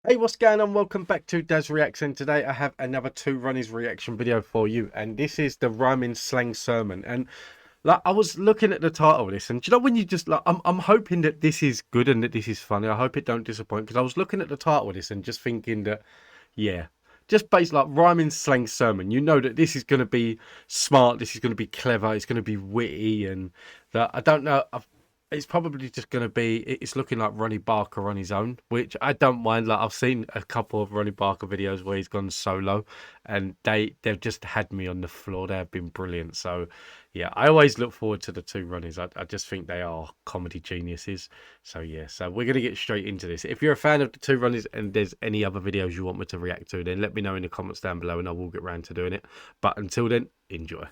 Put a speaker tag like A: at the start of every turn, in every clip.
A: Hey, what's going on? Welcome back to Daz Reacts, and today I have another two Ronnies reaction video for you, and this is the rhyming slang sermon. And like, I was looking at the title of this, and do you know when you just like, I'm hoping that this is good and that this is funny. I hope it don't disappoint, because I was looking at the title of this and just thinking that, yeah, just based like rhyming slang sermon, you know that this is going to be smart, this is going to be clever, it's going to be witty, and that I don't know. It's probably just going to be. It's looking like Ronnie Barker on his own, which I don't mind. Like I've seen a couple of Ronnie Barker videos where he's gone solo, and they've just had me on the floor. They have been brilliant. So yeah, I always look forward to the two Ronnies. I just think they are comedy geniuses. So yeah, so we're gonna get straight into this. If you're a fan of the two Ronnies and there's any other videos you want me to react to, then let me know in the comments down below, and I will get round to doing it. But until then, enjoy.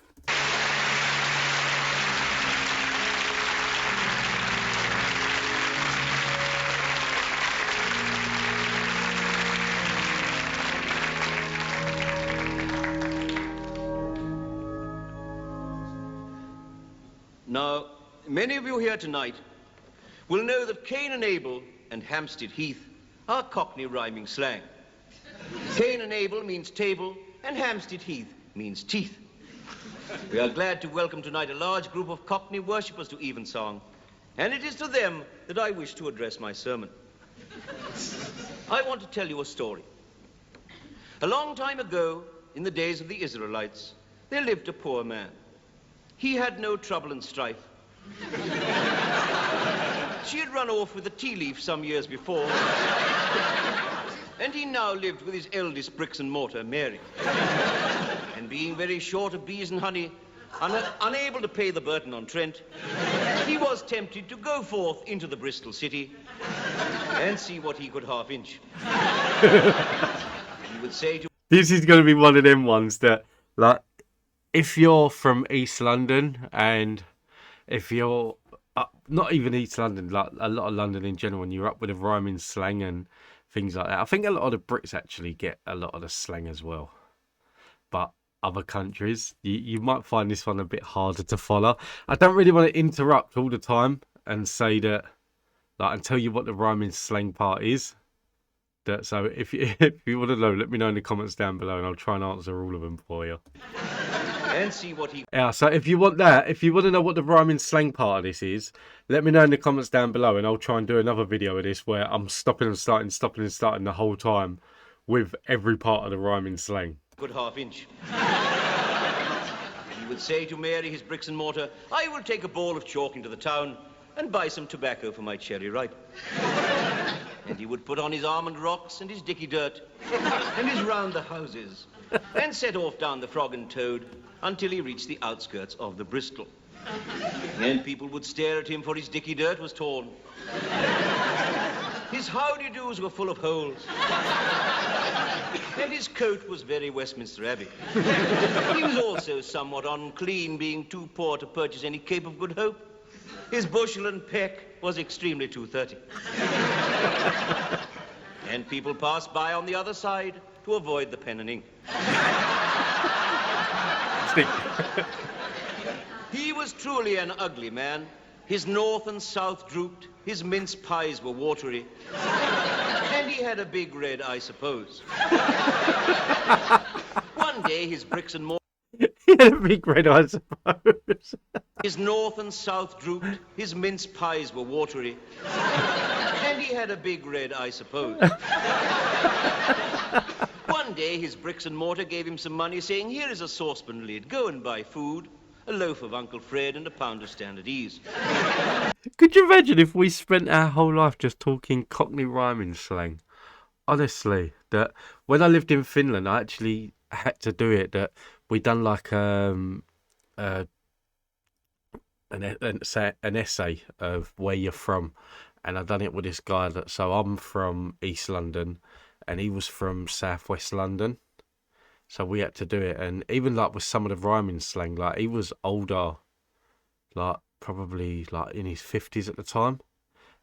B: Now, many of you here tonight will know that Cain and Abel and Hampstead Heath are Cockney rhyming slang. Cain and Abel means table, and Hampstead Heath means teeth. We are glad to welcome tonight a large group of Cockney worshippers to Evensong, and it is to them that I wish to address my sermon. I want to tell you a story. A long time ago, in the days of the Israelites, there lived a poor man. He had no trouble and strife. She had run off with a tea leaf some years before, and he now lived with his eldest bricks and mortar, Mary. And being very short of bees and honey, unable to pay the burden on Trent, he was tempted to go forth into the Bristol city and see what he could half inch. He would say to...
A: This is going to be one of them ones that, like, if you're from East London, and if you're not even East London, like a lot of London in general, and you're up with the rhyming slang and things like that, I think a lot of the Brits actually get a lot of the slang as well. But other countries, you might find this one a bit harder to follow. I don't really want to interrupt all the time and say that, like, and tell you what the rhyming slang part is. So if you want to know, let me know in the comments down below, and I'll try and answer all of them for you.
B: And see what he...
A: Yeah, so if you want to know what the rhyming slang part of this is, let me know in the comments down below, and I'll try and do another video of this where I'm stopping and starting the whole time with every part of the rhyming slang.
B: Good half inch. He would say to Mary, his bricks and mortar, I will take a ball of chalk into the town and buy some tobacco for my cherry ripe. And he would put on his almond rocks and his dicky dirt and his round the houses and set off down the Frog and Toad until he reached the outskirts of the Bristol. And people would stare at him, for his dicky dirt was torn. His howdy-doos were full of holes. And his coat was very Westminster Abbey. He was also somewhat unclean, being too poor to purchase any Cape of Good Hope. His bushel and peck was extremely 230. And people passed by on the other side to avoid the pen and ink. He was truly an ugly man. His north and south drooped, his mince pies were watery, and he had a big red, I suppose. One day his bricks and mortar...
A: He had a big red, I suppose.
B: His north and south drooped, his mince pies were watery, and he had a big red, I suppose. One day his bricks and mortar gave him some money, saying, here is a saucepan lid, go and buy food, a loaf of Uncle Fred and a pound of Standard Ease.
A: Could you imagine if we spent our whole life just talking Cockney rhyming slang? Honestly, that when I lived in Finland, I actually had to do it. That we done like an essay of where you're from, and I done it with this guy. So I'm from East London, and he was from Southwest London. So we had to do it, and even like with some of the rhyming slang, like he was older, like probably like in his 50s at the time,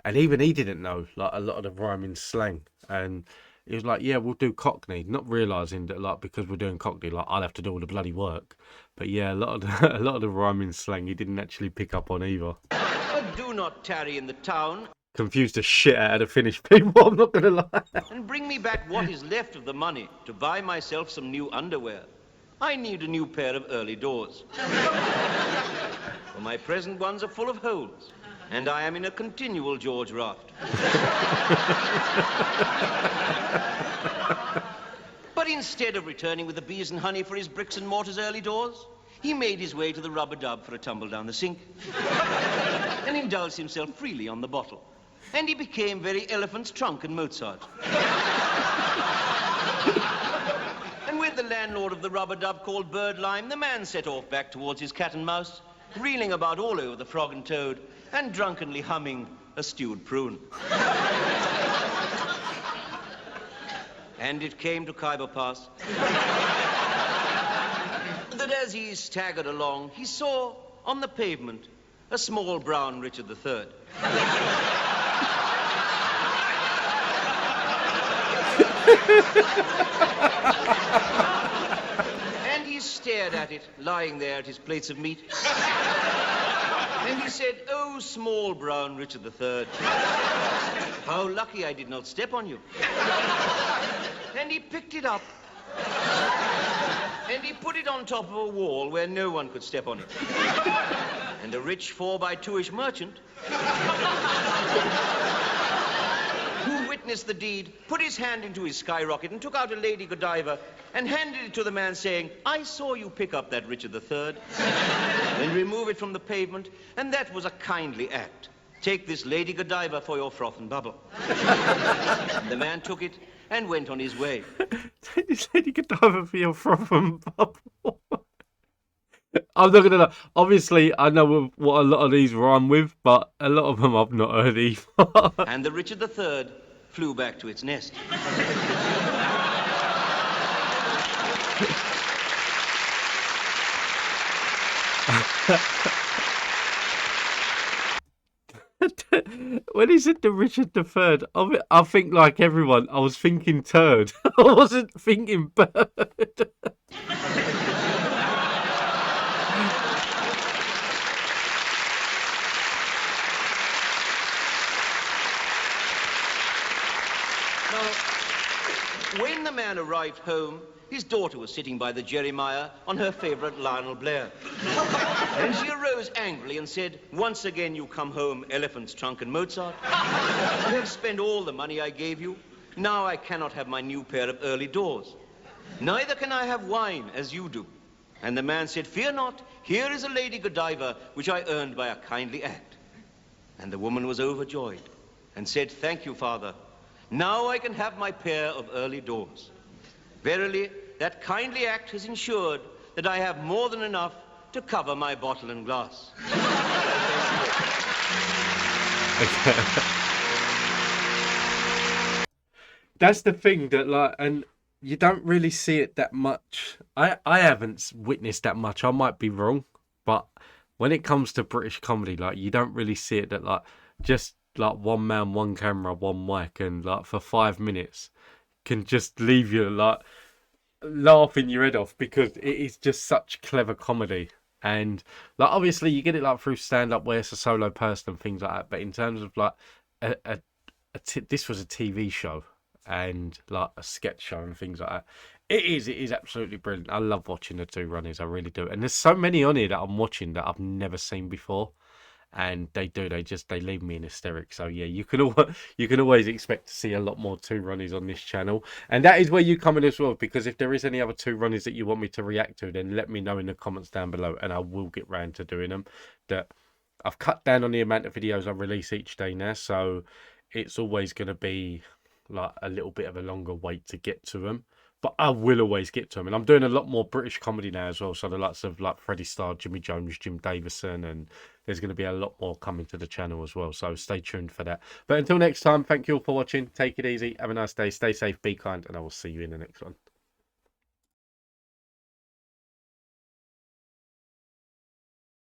A: and even he didn't know like a lot of the rhyming slang, and he was like, yeah, we'll do Cockney, not realising that like because we're doing Cockney, like I'll have to do all the bloody work. But yeah, a lot of the rhyming slang he didn't actually pick up on either.
B: But do not tarry in the town.
A: confused the shit out of the Finnish people. I'm not gonna lie.
B: and bring me back what is left of the money to buy myself some new underwear. I need a new pair of early doors. For my present ones are full of holes, and I am in a continual George raft. But instead of returning with the bees and honey for his bricks and mortars early doors, he made his way to the rubber-dub for a tumble down the sink and indulged himself freely on the bottle. And he became very Elephant's Trunk and Mozart. And when the landlord of the rubber-dub called Bird Lime, the man set off back towards his cat and mouse, reeling about all over the Frog and Toad and drunkenly humming a stewed prune. And it came to Khyber Pass that as he staggered along, he saw on the pavement a small brown Richard III. And he stared at it, lying there at his plates of meat. And he said, "Oh, small brown Richard III, how lucky I did not step on you." And he picked it up, and he put it on top of a wall where no one could step on it. And a rich 4x2-ish merchant, who witnessed the deed, put his hand into his skyrocket and took out a Lady Godiva and handed it to the man, saying, "I saw you pick up that Richard III and remove it from the pavement, and that was a kindly act. Take this Lady Godiva for your froth and bubble." And the man took it and went on his way.
A: Take this Lady Godiva for your froth and bubble. I'm not gonna lie. Obviously, I know what a lot of these rhyme with, but a lot of them I've not heard either.
B: And the Richard III flew back to its nest.
A: When he said the Richard III, I think like everyone, I was thinking turd. I wasn't thinking bird.
B: When the man arrived home, his daughter was sitting by the Jeremiah on her favorite Lionel Blair. And she arose angrily and said, "Once again you come home, Elephant's Trunk and Mozart. You have spent all the money I gave you. Now I cannot have my new pair of early doors. Neither can I have wine, as you do." And the man said, "Fear not, here is a Lady Godiva, which I earned by a kindly act." And the woman was overjoyed and said, "Thank you, father. Now I can have my pair of early doors. Verily, that kindly act has ensured that I have more than enough to cover my bottle and glass."
A: That's the thing that like, and you don't really see it that much. I haven't witnessed that much. I might be wrong, but when it comes to British comedy, like you don't really see it that like just like one man, one camera, one mic, and like for 5 minutes can just leave you like laughing your head off because it is just such clever comedy. And like obviously you get it like through stand up where it's a solo person and things like that. But in terms of like this was a TV show and like a sketch show and things like that. It is absolutely brilliant. I love watching the two Ronnies, I really do. And there's so many on here that I'm watching that I've never seen before. And they leave me in hysterics. So yeah, you can always expect to see a lot more two Ronnies on this channel, and that is where you come in as well. Because if there is any other two Ronnies that you want me to react to, then let me know in the comments down below, and I will get round to doing them. That I've cut down on the amount of videos I release each day now, so it's always going to be like a little bit of a longer wait to get to them. But I will always get to them. And I'm doing a lot more British comedy now as well. So the likes of like Freddie Starr, Jimmy Jones, Jim Davison, and there's going to be a lot more coming to the channel as well. So stay tuned for that. But until next time, thank you all for watching. Take it easy. Have a nice day. Stay safe. Be kind. And I will see you in the next one.